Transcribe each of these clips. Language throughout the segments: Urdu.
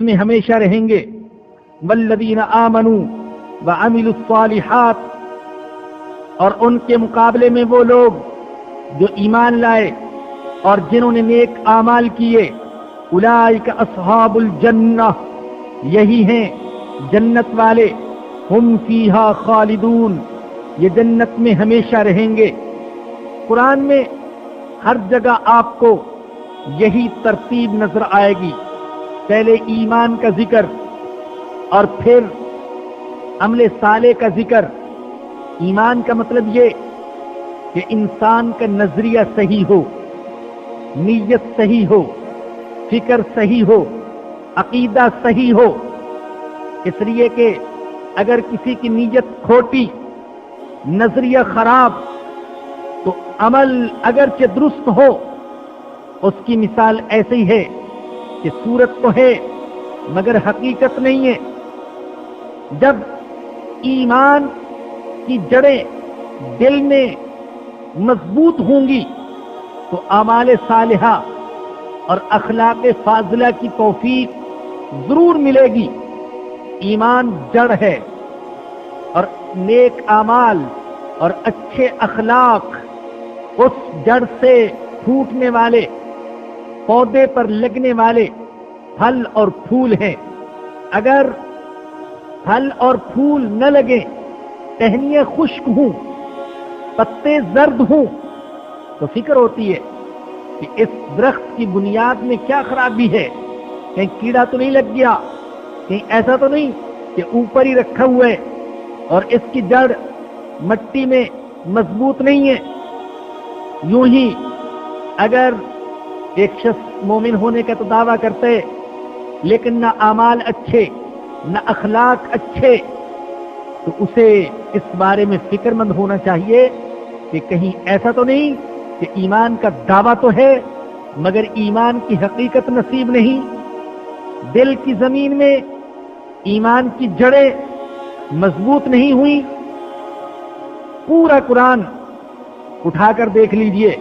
میں ہمیشہ رہیں گے. والذین آمنوا وعملوا الصالحات، اور ان کے مقابلے میں وہ لوگ جو ایمان لائے اور جنہوں نے نیک اعمال کیے. اولئک اصحاب الجنہ، یہی ہیں جنت والے. ہم فیہا خالدون، یہ جنت میں ہمیشہ رہیں گے. قرآن میں ہر جگہ آپ کو یہی ترتیب نظر آئے گی. پہلے ایمان کا ذکر اور پھر عمل صالح کا ذکر. ایمان کا مطلب یہ کہ انسان کا نظریہ صحیح ہو، نیت صحیح ہو، فکر صحیح ہو، عقیدہ صحیح ہو. اس لیے کہ اگر کسی کی نیت کھوٹی، نظریہ خراب، تو عمل اگرچہ درست ہو اس کی مثال ایسی ہے کہ صورت تو ہے مگر حقیقت نہیں ہے. جب ایمان کی جڑیں دل میں مضبوط ہوں گی تو اعمال صالحہ اور اخلاق فاضلہ کی توفیق ضرور ملے گی. ایمان جڑ ہے اور نیک اعمال اور اچھے اخلاق اس جڑ سے پھوٹنے والے، پودے پر لگنے والے پھل اور پھول ہیں. اگر پھل اور پھول نہ لگیں، ٹہنیاں خشک ہوں، پتے زرد ہوں، تو فکر ہوتی ہے کہ اس درخت کی بنیاد میں کیا خرابی ہے. کہیں کیڑا تو نہیں لگ گیا، کہیں ایسا تو نہیں کہ اوپر ہی رکھا ہوا ہے اور اس کی جڑ مٹی میں مضبوط نہیں ہے. یوں ہی اگر ایک شخص مومن ہونے کا تو دعویٰ کرتے لیکن نہ اعمال اچھے نہ اخلاق اچھے، تو اسے اس بارے میں فکر مند ہونا چاہیے کہ کہیں ایسا تو نہیں کہ ایمان کا دعویٰ تو ہے مگر ایمان کی حقیقت نصیب نہیں. دل کی زمین میں ایمان کی جڑیں مضبوط نہیں ہوئی. پورا قرآن اٹھا کر دیکھ لیجئے،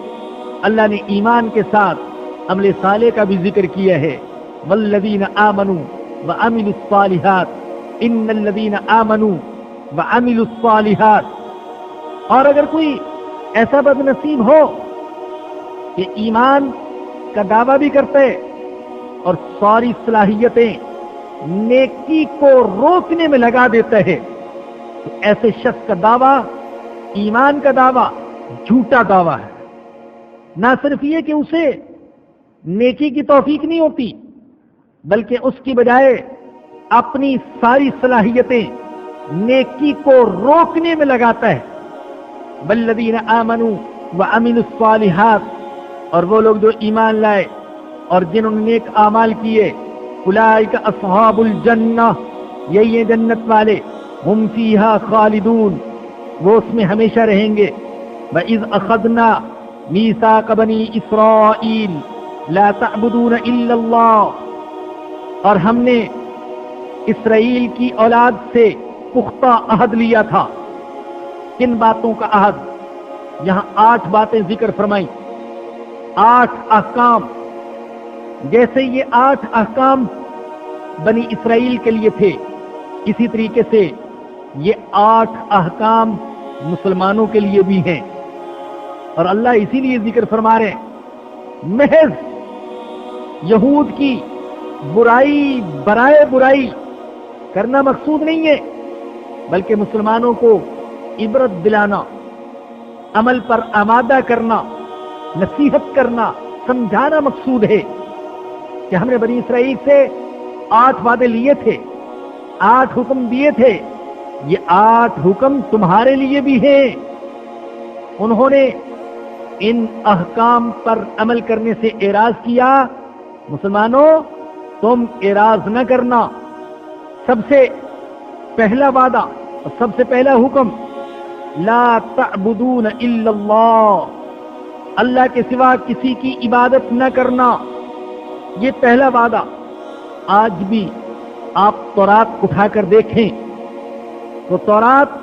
اللہ نے ایمان کے ساتھ عمل صالح کا بھی ذکر کیا ہے. والذین آمنوا وعملوا الصالحات، ان الذین آمنوا وعملوا الصالحات. اور اگر کوئی ایسا بد نصیب ہو کہ ایمان کا دعویٰ بھی کرتے اور ساری صلاحیتیں نیکی کو روکنے میں لگا دیتا ہے، تو ایسے شخص کا دعویٰ، ایمان کا دعویٰ، جھوٹا دعویٰ ہے. نہ صرف یہ کہ اسے نیکی کی توفیق نہیں ہوتی بلکہ اس کی بجائے اپنی ساری صلاحیتیں نیکی کو روکنے میں لگاتا ہے. والذین آمنوا وعملوا الصالحات، اور وہ لوگ جو ایمان لائے اور جنہوں نے نیک اعمال کیے. اولئک اصحاب الجنہ، یہی ہیں جنت والے. ہم فیہا خالدون، وہ اس میں ہمیشہ رہیں گے. وَإِذْ أَخَذْنَا مِيثَاقَ بَنِي إِسْرَائِيلَ لَا تَعْبُدُونَ إِلَّا اللَّهَ، اور ہم نے اسرائیل کی اولاد سے پختہ عہد لیا تھا. کن باتوں کا عہد؟ یہاں 8 باتیں ذکر فرمائی، 8 احکام. جیسے یہ 8 احکام بنی اسرائیل کے لیے تھے، اسی طریقے سے یہ 8 احکام مسلمانوں کے لیے بھی ہیں. اور اللہ اسی لیے ذکر فرما رہے ہیں، محض یہود کی برائی برائے برائی کرنا مقصود نہیں ہے بلکہ مسلمانوں کو عبرت دلانا، عمل پر آمادہ کرنا، نصیحت کرنا، سمجھانا مقصود ہے کہ ہم نے بنی اسرائیل سے 8 وعدے لیے تھے، 8 حکم دیے تھے. یہ 8 حکم تمہارے لیے بھی ہیں. انہوں نے ان احکام پر عمل کرنے سے اعراض کیا. مسلمانوں، تم اعراض نہ کرنا. سب سے پہلا وعدہ اور سب سے پہلا حکم، لا تعبدون الا اللہ، اللہ کے سوا کسی کی عبادت نہ کرنا. یہ پہلا وعدہ. آج بھی آپ تورات اٹھا کر دیکھیں تو تورات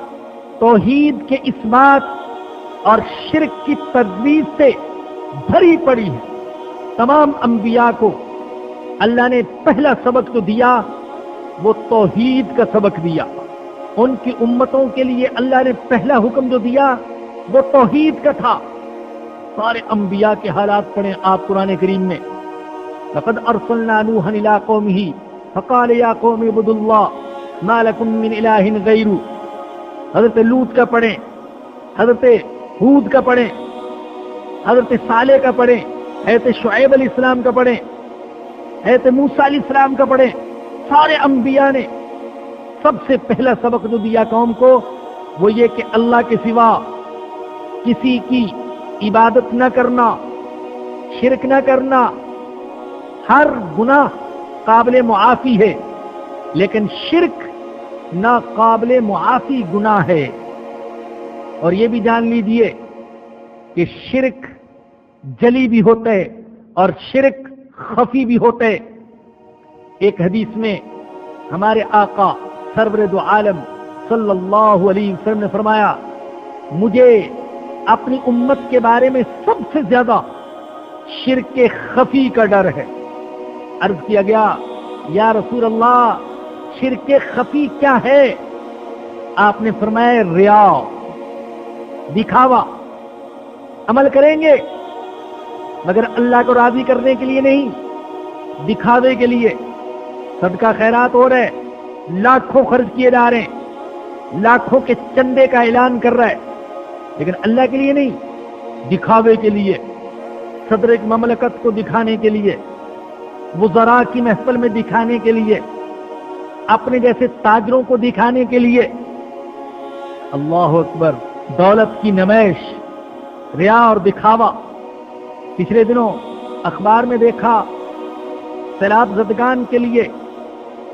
توحید کے اثبات اور شرک کی تجویز سے بھری پڑی ہے. تمام انبیاء کو اللہ نے پہلا سبق جو دیا وہ توحید کا سبق دیا. ان کی امتوں کے لیے اللہ نے پہلا حکم جو دیا وہ توحید کا تھا. سارے انبیاء کے حالات پڑھیں آپ قرآن کریم میں. لقد ارسلنا نوحا الى قومه فقال یا قوم اعبدوا اللہ ما لکم من الہ غیرہ. حضرت لوط کا پڑھیں, حضرت ہود کا پڑھیں, حضرت صالح کا پڑھیں, حضرت شعیب علیہ السلام کا پڑھیں, حضرت موسیٰ علیہ السلام کا پڑھیں. سارے انبیاء نے سب سے پہلا سبق جو دیا قوم کو وہ یہ کہ اللہ کے سوا کسی کی عبادت نہ کرنا, شرک نہ کرنا. ہر گناہ قابل معافی ہے لیکن شرک ناقابل معافی گناہ ہے. اور یہ بھی جان لیجئے کہ شرک جلی بھی ہوتا ہے اور شرک خفی بھی ہوتا ہے. ایک حدیث میں ہمارے آقا سرور دو عالم صلی اللہ علیہ وسلم نے فرمایا, مجھے اپنی امت کے بارے میں سب سے زیادہ شرک خفی کا ڈر ہے. عرض کیا گیا یا رسول اللہ شرک خفی کیا ہے؟ آپ نے فرمایا ریا, دکھاوا. عمل کریں گے مگر اللہ کو راضی کرنے کے لیے نہیں, دکھاوے کے لیے. صدقہ خیرات ہو رہا ہے, لاکھوں خرچ کیے جا رہے ہیں, لاکھوں کے چندے کا اعلان کر رہا ہے لیکن اللہ کے لیے نہیں, دکھاوے کے لیے, صدر ایک مملکت کو دکھانے کے لیے, وزراء کی محفل میں دکھانے کے لیے, اپنے جیسے تاجروں کو دکھانے کے لیے. اللہ اکبر. دولت کی نمائش, ریا اور دکھاوا. پچھلے دنوں اخبار میں دیکھا سیلاب زدگان کے لیے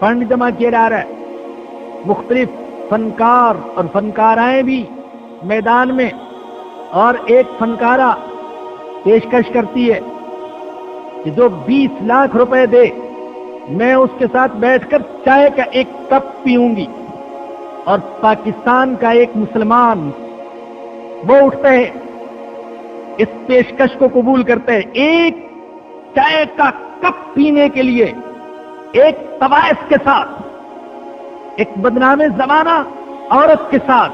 فنڈ جمع کیا جا رہا ہے. مختلف فنکار اور فنکارائیں بھی میدان میں, اور ایک فنکارہ پیشکش کرتی ہے کہ جو 20 لاکھ روپے دے میں اس کے ساتھ بیٹھ کر چائے کا ایک کپ پیوں گی. اور پاکستان کا ایک مسلمان وہ اٹھتا ہے, اس پیشکش کو قبول کرتا ہے. ایک چائے کا کپ پینے کے لیے ایک طوائف کے ساتھ, ایک بدنام زمانہ عورت کے ساتھ,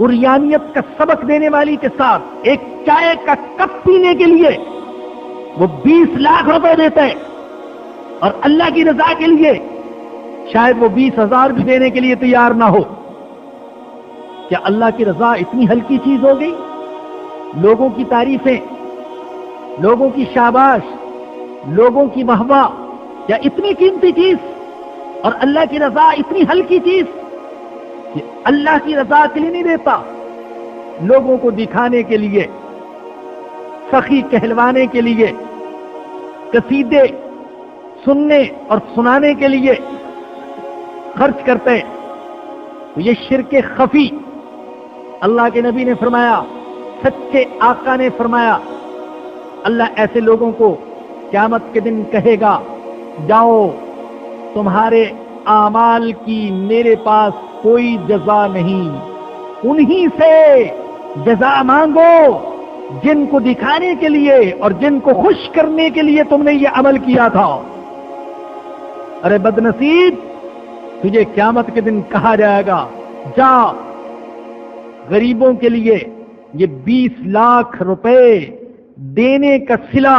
عریانیت کا سبق دینے والی کے ساتھ ایک چائے کا کپ پینے کے لیے وہ 20 لاکھ روپے دیتا ہے. اور اللہ کی رضا کے لیے شاید وہ 20,000 بھی دینے کے لیے تیار نہ ہو. کیا اللہ کی رضا اتنی ہلکی چیز ہو گئی؟ لوگوں کی تعریفیں, لوگوں کی شاباش, لوگوں کی واہواہ یا اتنی قیمتی چیز, اور اللہ کی رضا اتنی ہلکی چیز کہ اللہ کی رضا کے لیے نہیں دیتا, لوگوں کو دکھانے کے لیے, سخی کہلوانے کے لیے, قصیدے سننے اور سنانے کے لیے خرچ کرتے ہیں. تو یہ شرک خفی. اللہ کے نبی نے فرمایا, سچے آقا نے فرمایا, اللہ ایسے لوگوں کو قیامت کے دن کہے گا جاؤ تمہارے اعمال کی میرے پاس کوئی جزا نہیں, انہی سے جزا مانگو جن کو دکھانے کے لیے اور جن کو خوش کرنے کے لیے تم نے یہ عمل کیا تھا. ارے بدنصیب, تجھے قیامت کے دن کہا جائے گا جا غریبوں کے لیے یہ 20 لاکھ روپے دینے کا صلہ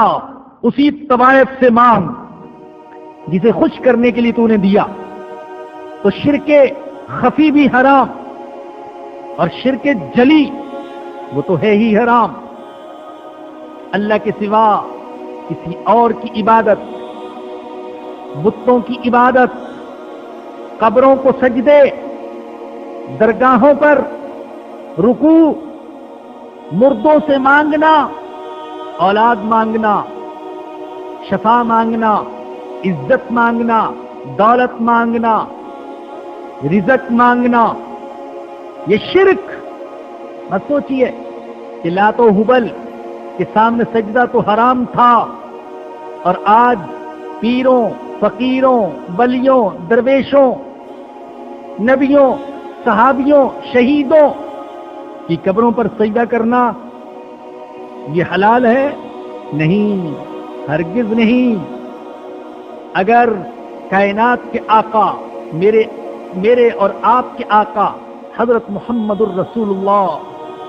اسی طوائف سے مانگ جسے خوش کرنے کے لیے تو نے دیا. تو شرک خفی بھی حرام اور شرک جلی وہ تو ہے ہی حرام. اللہ کے سوا کسی اور کی عبادت, بتوں کی عبادت, قبروں کو سجدے, درگاہوں پر رکوع, مردوں سے مانگنا, اولاد مانگنا, شفا مانگنا, عزت مانگنا, دولت مانگنا, رزق مانگنا, یہ شرک. مت سوچیے کہ لات و حبل کے سامنے سجدہ تو حرام تھا اور آج پیروں, فقیروں, ولیوں, درویشوں, نبیوں, صحابیوں, شہیدوں کی قبروں پر سجدہ کرنا یہ حلال ہے؟ نہیں, ہرگز نہیں. اگر کائنات کے آقا میرے اور آپ کے آقا حضرت محمد الرسول اللہ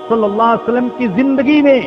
صلی اللہ علیہ وسلم کی زندگی میں